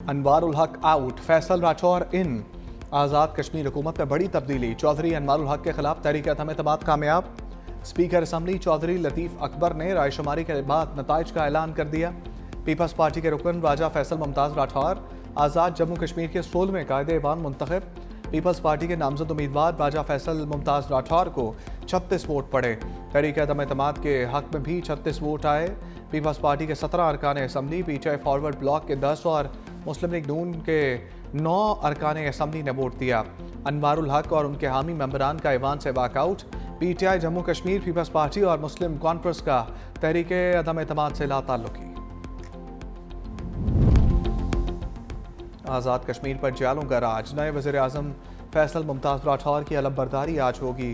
अनवारुल हक आउट, फैसल राठौर इन। आज़ाद कश्मीर हुकूमत में बड़ी तब्दीली, चौधरी अनवारुल हक के खिलाफ तहरीक अदम एतमाद कामयाब। स्पीकर असम्बली चौधरी लतीफ़ अकबर ने रायशुमारी के बाद नताइज का ऐलान कर दिया। पीपल्स पार्टी के रुकन राजा फैसल मुमताज़ राठौर आज़ाद जम्मू कश्मीर के 16वें कायदे-ए-बान मुंतखब। पीपल्स पार्टी के नामजद उम्मीदवार राजा फैसल मुमताज़ राठौर को 36 वोट पड़े। तहरीक अदम एतमाद के हक में भी 36 वोट आए। पीपल्स पार्टी के 17 अरकान असम्बली, पीटीआई फॉरवर्ड ब्लॉक के 10 और मुस्लिम लीग नून के 9 अरकान असम्बली ने वोट दिया। अनवारुल हक और उनके हामी मेंबरान का ईवान से walkout. PTI Jammu Kashmir, peoples party और मुस्लिम कॉन्फ्रेंस का तहरीक अदम एतमाद से लाताल्लुकी। आज़ाद कश्मीर पर जियालों का राज, नए वज़ीर आज़म फैसल मुमताज़ राठौर की अलम बरदारी आज होगी।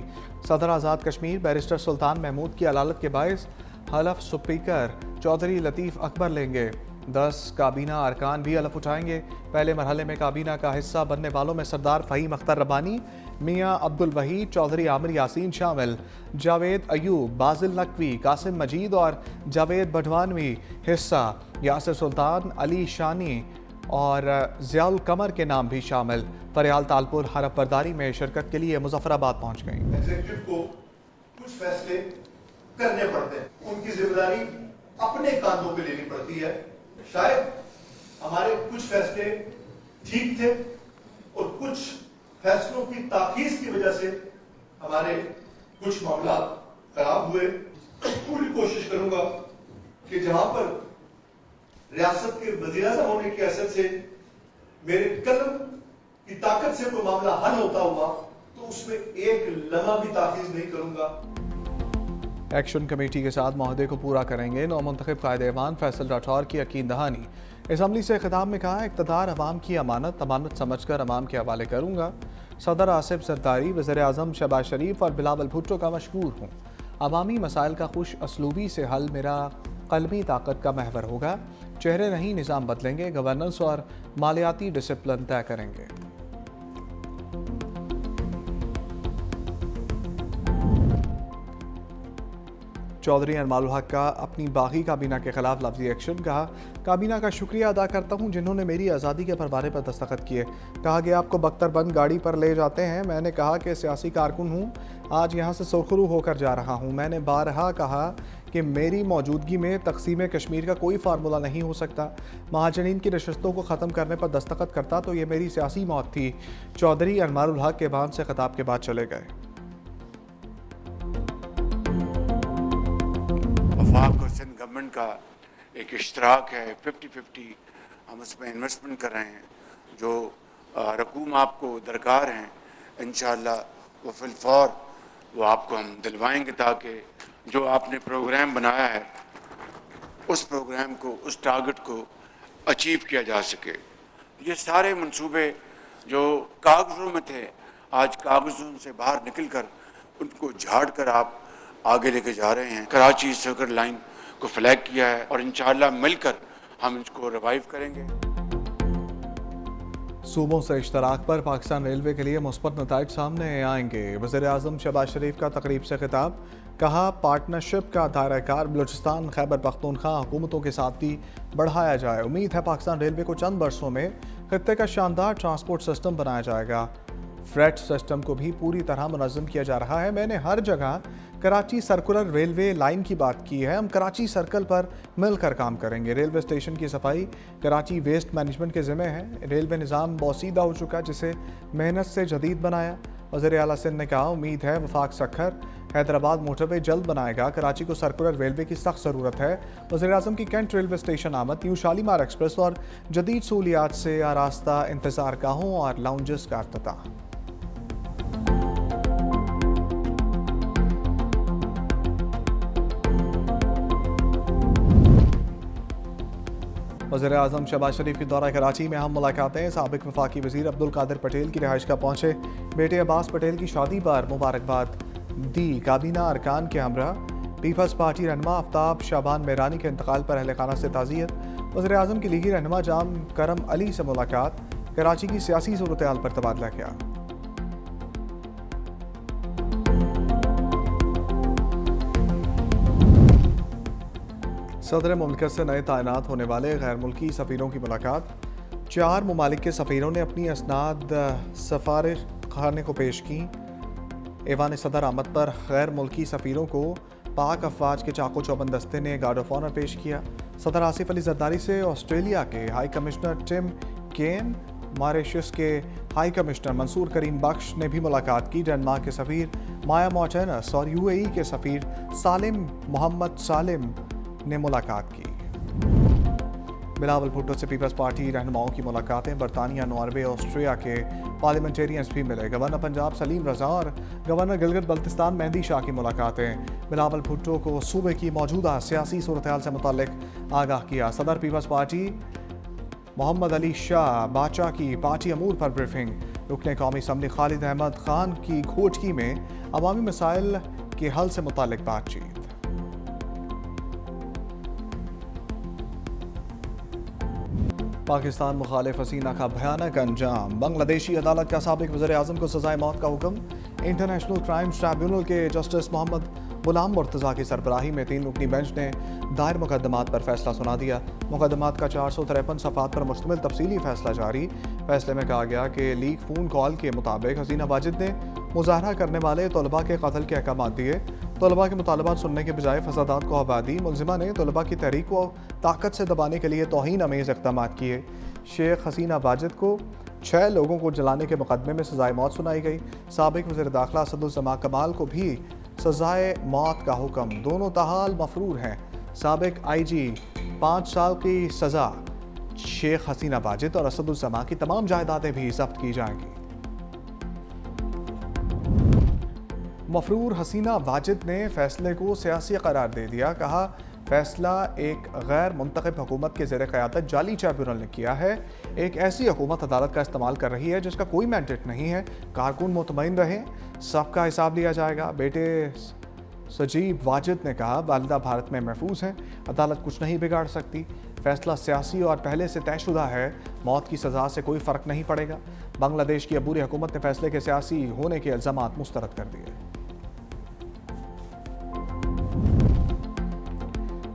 सदर आज़ाद कश्मीर बैरिस्टर सुल्तान महमूद की अदालत के बायस हलफ स्पीकर चौधरी लतीफ़ अकबर लेंगे। 10 काबीना अरकान भी हलफ उठाएंगे। पहले मरहले में काबीना का हिस्सा बनने वालों में सरदार फ़हीम अख्तर रब्बानी, मियाँ अब्दुल वहीद, चौधरी आमिर यासीन शामिल। जावेद अयूब, बाजिल नकवी, कासिम मजीद और जावेद बढवानवी हिस्सा। यासिर सुल्तान, अली शानी और ज़ियाउल कमर के नाम भी शामिल। फरियाल तालपुर हलफ बरदारी में शिरकत के लिए मुजफ्फराबाद पहुँच गई। एग्जीक्यूटिव को कुछ फैसले करने पड़ते हैं, उनकी जिम्मेदारी अपने कांधों पे लेनी पड़ती है। शायद हमारे कुछ फैसले ठीक थे और कुछ फैसलों की ताकीज़ की वजह से हमारे कुछ मामला खराब हुए। पूरी कोशिश करूंगा कि जहां पर रियासत के वज़ीर-ए-आज़म होने की हैसियत से मेरे कलम की ताकत से कोई मामला हल होता हुआ तो उसमें एक लम्हा भी ताकीज़ नहीं करूंगा। एक्शन कमेटी के साथ माहदे को पूरा करेंगे। नौमुंतखब कायदे-ए-बान फैसल राठौर की यकीन दहानी। असम्बली से खिताब में कहा, इक़्तिदार अवाम की अमानत समझकर अवाम के हवाले करूँगा। सदर आसिफ जरदारी, वज़ीर-ए-आज़म शहबाज शरीफ और बिलावल भुट्टो का मशकूर हूँ। अवामी मसाइल का खुश असलूबी से हल मेरा कलमी ताकत का महवर होगा। चेहरे नहीं निज़ाम बदलेंगे, गवर्नेंस और मालियाती डिसिप्लिन तय करेंगे। चौधरी अनवारुल हक का अपनी बागी काबीना के खिलाफ लफ्जी एक्शन। कहा, काबीना का शुक्रिया अदा करता हूं जिन्होंने मेरी आज़ादी के परवाने पर दस्तखत किए। कहा गया आपको बख्तरबंद गाड़ी पर ले जाते हैं। मैंने कहा कि सियासी कारकुन हूं, आज यहां से सुरखरू होकर जा रहा हूं। मैंने बारहा कहा कि मेरी मौजूदगी में तकसीम कश्मीर का कोई फार्मूला नहीं हो सकता। महाजनीन की नशस्तों को ख़त्म करने पर दस्तखत करता तो ये मेरी सियासी मौत थी। चौधरी अनवारुल हक के बांध से खिताब के बाद चले गए। वफाक और सिंध गवर्नमेंट का एक इश्तराक है, 50-50 हम उसमें इन्वेस्टमेंट कर रहे हैं। जो रकूम आपको दरकार हैं इंशाअल्लाह वो फिलफौर वो आपको हम दिलवाएंगे, ताकि जो आपने प्रोग्राम बनाया है उस प्रोग्राम को, उस टारगेट को अचीव किया जा सके। ये सारे मंसूबे जो कागज़ों में थे, आज कागज़ों से बाहर निकल कर उनको झाड़ कर आप आगे लेके जा रहे हैं। कराची सर्किट लाइन को फ्लैग किया है और इंशाअल्लाह मिलकर हम इसको रिवाइव करेंगे। सूबों से इश्तराक पर पाकिस्तान रेलवे के लिए मुस्बत नताइज सामने आएंगे। वज़ीर-ए-आज़म शहबाज शरीफ का तकरीब से खिताब। कहा, पार्टनरशिप का दायरा-ए-कार बलूचिस्तान खैबर पख्तूनख्वा हुकूमतों के साथ भी बढ़ाया जाए। उम्मीद है पाकिस्तान रेलवे को चंद बरसों में खित्ते का शानदार ट्रांसपोर्ट सिस्टम बनाया जाएगा। फ्रेट सिस्टम को भी पूरी तरह मुनज़्ज़म किया जा रहा है। मैंने हर जगह कराची सर्कुलर रेलवे लाइन की बात की है। हम कराची सर्कल पर मिलकर काम करेंगे। रेलवे स्टेशन की सफाई कराची वेस्ट मैनेजमेंट के ज़िम्मे है। रेलवे निज़ाम बोसीदा हो चुका, जिसे मेहनत से जदीद बनाया। वज़ीर आला सिंध ने कहा, उम्मीद है वफाक सखर हैदराबाद मोटरवे जल्द बनाएगा। कराची को सर्कुलर रेलवे की सख्त ज़रूरत है। वज़ीर-ए-आज़म की कैंट रेलवे स्टेशन आमद। न्यू शालीमार एक्सप्रेस और जदीद सहूलियात से आरास्ता इंतज़ार गाहों और लाउंजेस का इफ्तिताह। वज़ीर-ए-आज़म शहबाज शरीफ की दौरा कराची में अहम मुलाकातें। साबिक़ वफाकी वज़ीर अब्दुल कादिर पटेल की रिहाइश का पहुँचे। बेटे अब्बास पटेल की शादी पर मुबारकबाद दी। काबीना अरकान के हमरा। पीपल्स पार्टी रहनुमा आफ्ताब शाबान मेरानी के इंतकाल पर अहल खाना से ताज़ियत। वज़ीर-ए-आज़म की लीगी रहनुमा जाम करम अली से मुलाकात। कराची की सियासी सूरत हाल पर तबादला किया। सदर मुमलिकत से नए तैनात होने वाले गैर मुल्की सफ़ीरों की मुलाकात। 4 ममालिक के सफ़ीरों ने अपनी असनाद सफारिश खाने को पेश की। ऐवान सदर आमद पर गैर मुल्की सफ़ीरों को पाक अफवाज के चाको चौबंद दस्ते ने गार्ड ऑफ ऑनर पेश किया। सदर आसिफ अली जरदारी से ऑस्ट्रेलिया के हाई कमिश्नर टिम केन, मॉरिशस के हाई कमिश्नर मंसूर करीम बख्श ने भी मुलाकात की। डेनमार्क के सफ़ीर माया मॉर्टेनस और यूएई के सफ़ीर सालिम मोहम्मद सालिम ने मुलाकात की। बिलावल भुट्टो से पीपल्स पार्टी रहनुमाओं की मुलाकातें। बरतानिया, नॉर्वे, ऑस्ट्रिया के पार्लियामेंटेरियंस भी मिले। गवर्नर पंजाब सलीम रजा और गवर्नर गिलगित बल्तिस्तान मेहंदी शाह की मुलाकातें। बिलावल भुट्टो को सूबे की मौजूदा सियासी सूरत हाल से मुताल्लिक आगाह किया। सदर पीपल्स पार्टी मोहम्मद अली शाह बाचा की पार्टी अमूर पर ब्रीफिंग। रुकने कौमी असम्बली खालिद अहमद खान की घोटकी में अवामी मसाइल के हल से मुताल्लिक बातचीत। पाकिस्तान मुखालिफ हसीना का भयानक अंजाम। बांग्लादेशी अदालत का साबिक वज़ीर-ए-आज़म को सजाए मौत का हुक्म। इंटरनेशनल क्राइम्स ट्राइब्यूनल के जस्टिस मोहम्मद गुलाम मुर्तज़ा की सरबराही में 3 रुकनी बेंच ने दायर मुकदमात पर फैसला सुना दिया। मुकदमात का 453 सफ़ात पर मुश्तमिल तफसीली फैसला जारी। फैसले में कहा गया कि लीक फ़ोन कॉल के मुताबिक हसीना वाजिद ने मुजाहरा करने वाले तलबा के कत्ल के अहकाम दिए। तलबा के मुतालबात सुनने के बजाय फसादात को हवा दी। मुलजिमा ने तलबा की तहरीक को ताकत से दबाने के लिए तौहीन अमेज़ इक़दाम किए। शेख हसीना वाजिद को 6 लोगों को जलाने के मुकदमे में सजाए मौत सुनाई गई। साबिक वज़ीर दाखिला असदुज़्ज़मा कमाल को भी सजाए मौत का हुक्म। दोनों ताहाल मफरूर हैं। साबिक IG 5 साल की सज़ा। शेख हसीना वाजिद और असदुज़्ज़मा की तमाम जायदादें भी जब्त की जाएंगी। मफरूर हसीना वाजिद ने फैसले को सियासी करार दे दिया। कहा, फैसला एक गैर मुंतखब हुकूमत के ज़ेर क़यादत जाली ट्रिब्यूनल ने किया है। एक ऐसी हुकूमत अदालत का इस्तेमाल कर रही है जिसका कोई मैंडेट नहीं है। कारकुन मुतमईन रहें, सबका हिसाब लिया जाएगा। बेटे सजीब वाजिद ने कहा, वालिदा भारत में महफूज हैं, अदालत कुछ नहीं बिगाड़ सकती। फैसला सियासी और पहले से तयशुदा है। मौत की सज़ा से कोई फ़र्क नहीं पड़ेगा। बांग्लादेश की अबूरी हुकूमत ने फैसले के सियासी होने के इल्ज़ामात मुस्तरद कर दिए।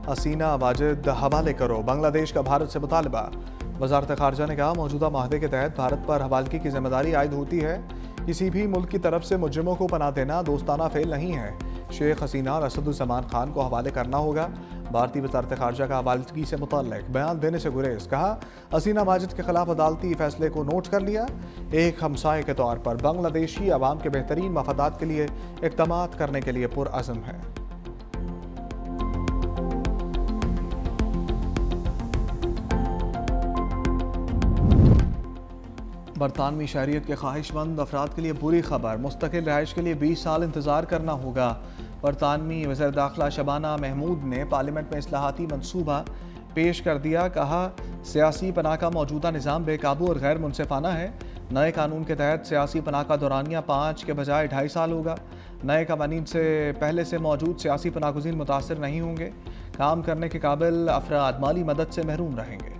हसीना वाजिद हवाले करो, बांग्लादेश का भारत से मुतालबा। वज़ारत ख़ारजा ने कहा, मौजूदा माहदे के तहत भारत पर हवालगी की जिम्मेदारी आयद होती है। किसी भी मुल्क की तरफ से मुजरिमों को पनाह देना दोस्ताना फेल नहीं है। शेख हसीना और असदुज़्ज़मान खान को हवाले करना होगा। भारतीय वज़ारत ख़ारजा का हवालगी से मुताल्लिक़ बयान देने से गुरेज। कहा, हसीना वाजिद के खिलाफ अदालती फैसले को नोट कर लिया। एक हमसाये के तौर पर बांग्लादेशी अवाम के बेहतरीन मफादात के लिए इक़दामात करने के लिए पुरअज़्म है। बरतानवी शहरियत के ख्वाहिशमंद अफराद के लिए बुरी खबर। मुस्तकिल रहाइश के लिए 20 साल इंतज़ार करना होगा। बरतानवी वज़ीर दाखिला शबाना महमूद ने पार्लियामेंट में इस्लाहाती मनसूबा पेश कर दिया। कहा, सियासी पनाह का मौजूदा निज़ाम बेकाबू और गैर मुनसिफाना है। नए कानून के तहत सियासी पनाह का दौरानिया 5 के बजाय 2.5 साल होगा। नए कवानीन से पहले से मौजूद सियासी पनाहगुज़ीन मुतासर नहीं होंगे। काम करने के काबिल अफराद माली मदद से महरूम रहेंगे।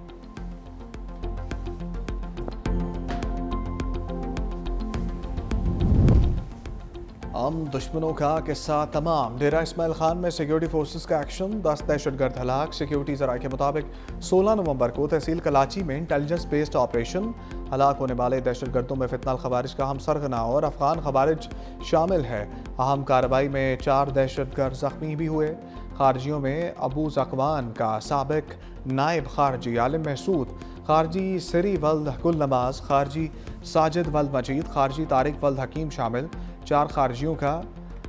हम दुश्मनों का किस्सा तमाम। डेरा इस्माइल खान में सिक्योरिटी फोर्सेस का एक्शन, 10 दहशतगर्द हलाक। सिक्योरिटी ज़राए के मुताबिक 16 नवंबर को तहसील कलाची में इंटेलिजेंस बेस्ड ऑपरेशन। हलाक होने वाले दहशतगर्दों में फितनाल खवारिज का हम सरगना और अफगान खवारिज शामिल है। अहम कार्रवाई में 4 दहशतगर्द जख्मी भी हुए। खारजियों में अबू ज़कवान का साबिक नायब खारजी आलिम महसूद, खारजी सिरी वल्द गुल नमाज, खारजी साजिद वल्द मजीद, खारजी तारिक वल्द हकीम शामिल। 4 खारजियों का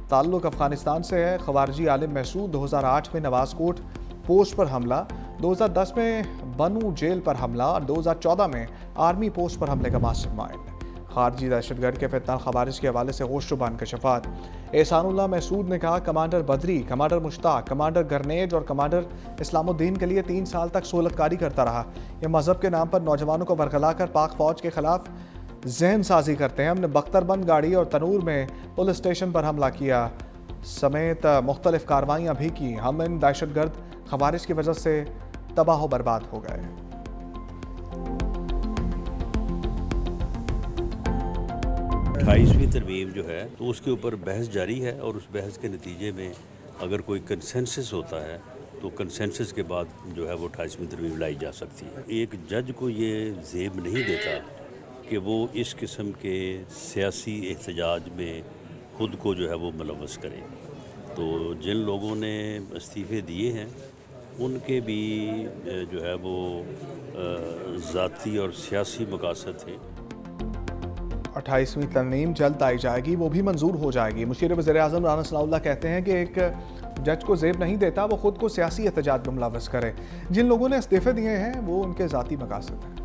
ताल्लुक अफगानिस्तान से है। खवारजी आलिम महसूद 2008 में नवाज़कोट पोस्ट पर हमला, 2010 में बनू जेल पर हमला और 2014 में आर्मी पोस्ट पर हमले का मास्टरमाइंड। खारजी दहशतगर्द के फितनाल खवारिज के हवाले से होशरुबान कशफात। एहसानुल्लाह महसूद ने कहा, कमांडर बदरी, कमांडर मुश्ताक, कमांडर गरनेज और कमांडर इस्लामुद्दीन के लिए 3 साल तक सोलतकारी करता रहा। ये मजहब के नाम पर नौजवानों को बरगला कर पाक फौज के खिलाफ जहन साजी करते हैं। हमने बख्तरबंद गाड़ी और तनूर में पुलिस स्टेशन पर हमला किया समेत मुख्तलिफ कार्रवाइयाँ भी की। हम इन दहशतगर्द खवारिज की वजह से तबाह बर्बाद हो गए। 28वीं तरमीम जो है तो उसके ऊपर बहस जारी है और उस बहस के नतीजे में अगर कोई कंसेंसस होता है तो कंसेंसस के बाद जो है वो 28वीं तरमीम लाई जा सकती है। एक जज को ये ज़ेब नहीं देता कि वो इस किस्म के सियासी एहतजाज में ख़ुद को जो है वो मुलव्वस करे। तो जिन लोगों ने इस्तीफ़े दिए हैं उनके भी जो है वो ज़ाती और सियासी मकासद थे। 28वीं तरमीम जल्द आई जाएगी, वो भी मंजूर हो जाएगी। मुशीर वज़ीर-ए-आज़म राना सनाउल्लाह कहते हैं कि एक जज को ज़ेब नहीं देता वो खुद को सियासी एहतजाज में मुलव्वस करे। जिन लोगों ने इस्तीफ़े दिए हैं वो उनके ज़ाती मकासद हैं।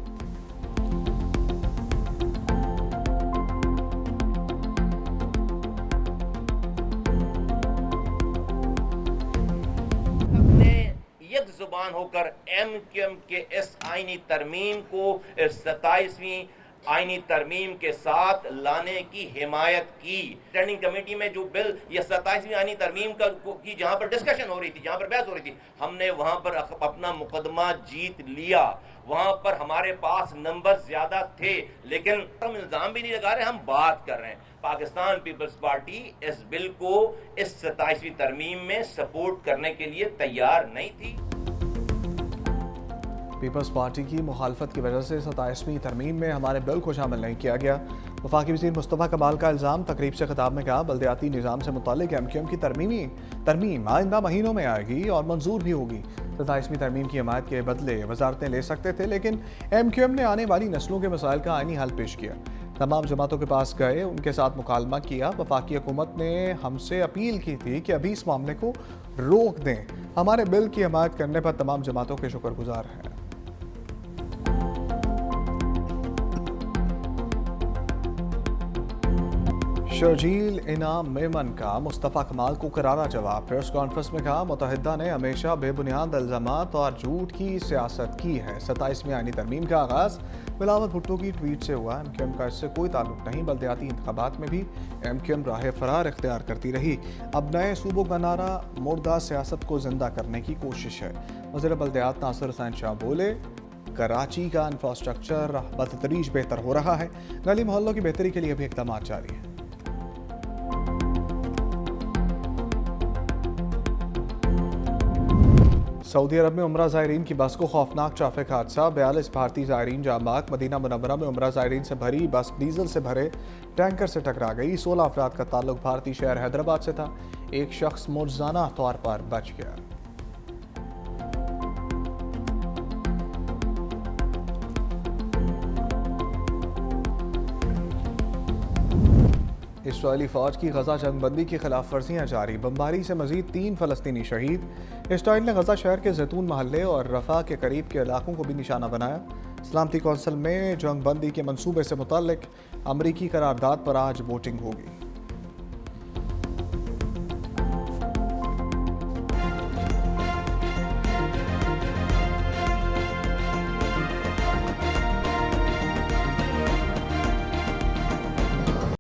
जुबान होकर MQM के इस आईनी तरमीम को 27वीं आईनी तरमीम के साथ लाने की हिमायत की। स्टैंडिंग कमेटी में जो बिल या 27वीं आईनी तरमीम की जहां पर डिस्कशन हो रही थी, जहां पर बहस हो रही थी, हमने वहां पर अपना मुकदमा जीत लिया। वहां पर हमारे पास नंबर ज्यादा थे, लेकिन हम इल्जाम भी नहीं लगा रहे, हम बात कर रहे हैं। पाकिस्तान पीपल्स पार्टी इस बिल को इस 27वीं तरमीम में सपोर्ट करने के लिए तैयार नहीं थी। पीपल्स पार्टी की मुखालफत की वजह से 27वीं तरमीम में हमारे बिल को शामिल नहीं किया गया। वफाकी वज़ीर मुस्तफ़ा कमाल का इल्ज़ाम, तकरीब से खिताब में कहा बल्दियाती निज़ाम से मुतालिक MQM की तरमीम आइंदा महीनों में आएगी और मंजूर भी होगी। 27वीं तरमीम की हिमायत के बदले वजारतें ले सकते थे, लेकिन MQM ने आने वाली नस्लों के मसाइल का आईनी हल पेश किया। तमाम जमातों के पास गए, उनके साथ मुकालमा किया। वफाकी हुकूमत ने हमसे अपील की थी कि अभी इस मामले को रोक दें। हमारे बिल की हिमायत करने पर तमाम जमातों के शुक्रगुजार हैं। शर्जील इनाम मेमन का मुस्तफ़ा कमाल को करारा जवाब। प्रेस कॉन्फ्रेंस में कहा मुत्तहिदा ने हमेशा बेबुनियाद इल्ज़ामात और झूठ की सियासत की है। 27वीं आईनी तरमीम का आगाज़ बिलावल भुट्टो की ट्वीट से हुआ। MQM का इससे कोई ताल्लुक नहीं। बल्दियाती इंतखाबात में भी MQM राह फरार इख्तियार करती रही। अब नए सूबों का नारा मुर्दा सियासत को जिंदा करने की कोशिश है। वज़ीर बल्दियात नासिर हुसैन शाह बोले कराची का इंफ्रास्ट्रक्चर बतदरीज बेहतर हो रहा है। गली मोहल्लों की बेहतरी के लिए भी इक़दाम जारी है। सऊदी अरब में उम्रा ज़ायरीन की बस को खौफनाक ट्रैफिक हादसा। 42 भारतीय ज़ायरीन जामाक। मदीना मुनव्वरा में उम्रा ज़ायरीन से भरी बस डीजल से भरे टैंकर से टकरा गई। 16 अफराद का ताल्लुक भारतीय शहर हैदराबाद से था। एक शख्स मुआवजाना तौर पर बच गया। इस्राईली फ़ौज की गजा जंगबंदी की खिलाफ वर्जियाँ जारी। बमबारी से मजीद 3 फ़लस्तीनी शहीद। इसराइल ने गजा शहर के जैतून महल्ले और रफ़ा के करीब के इलाकों को भी निशाना बनाया। सलामती कौंसिल में जंगबंदी के मंसूबे से मुताल्लिक अमरीकी करारदाद पर आज वोटिंग होगी।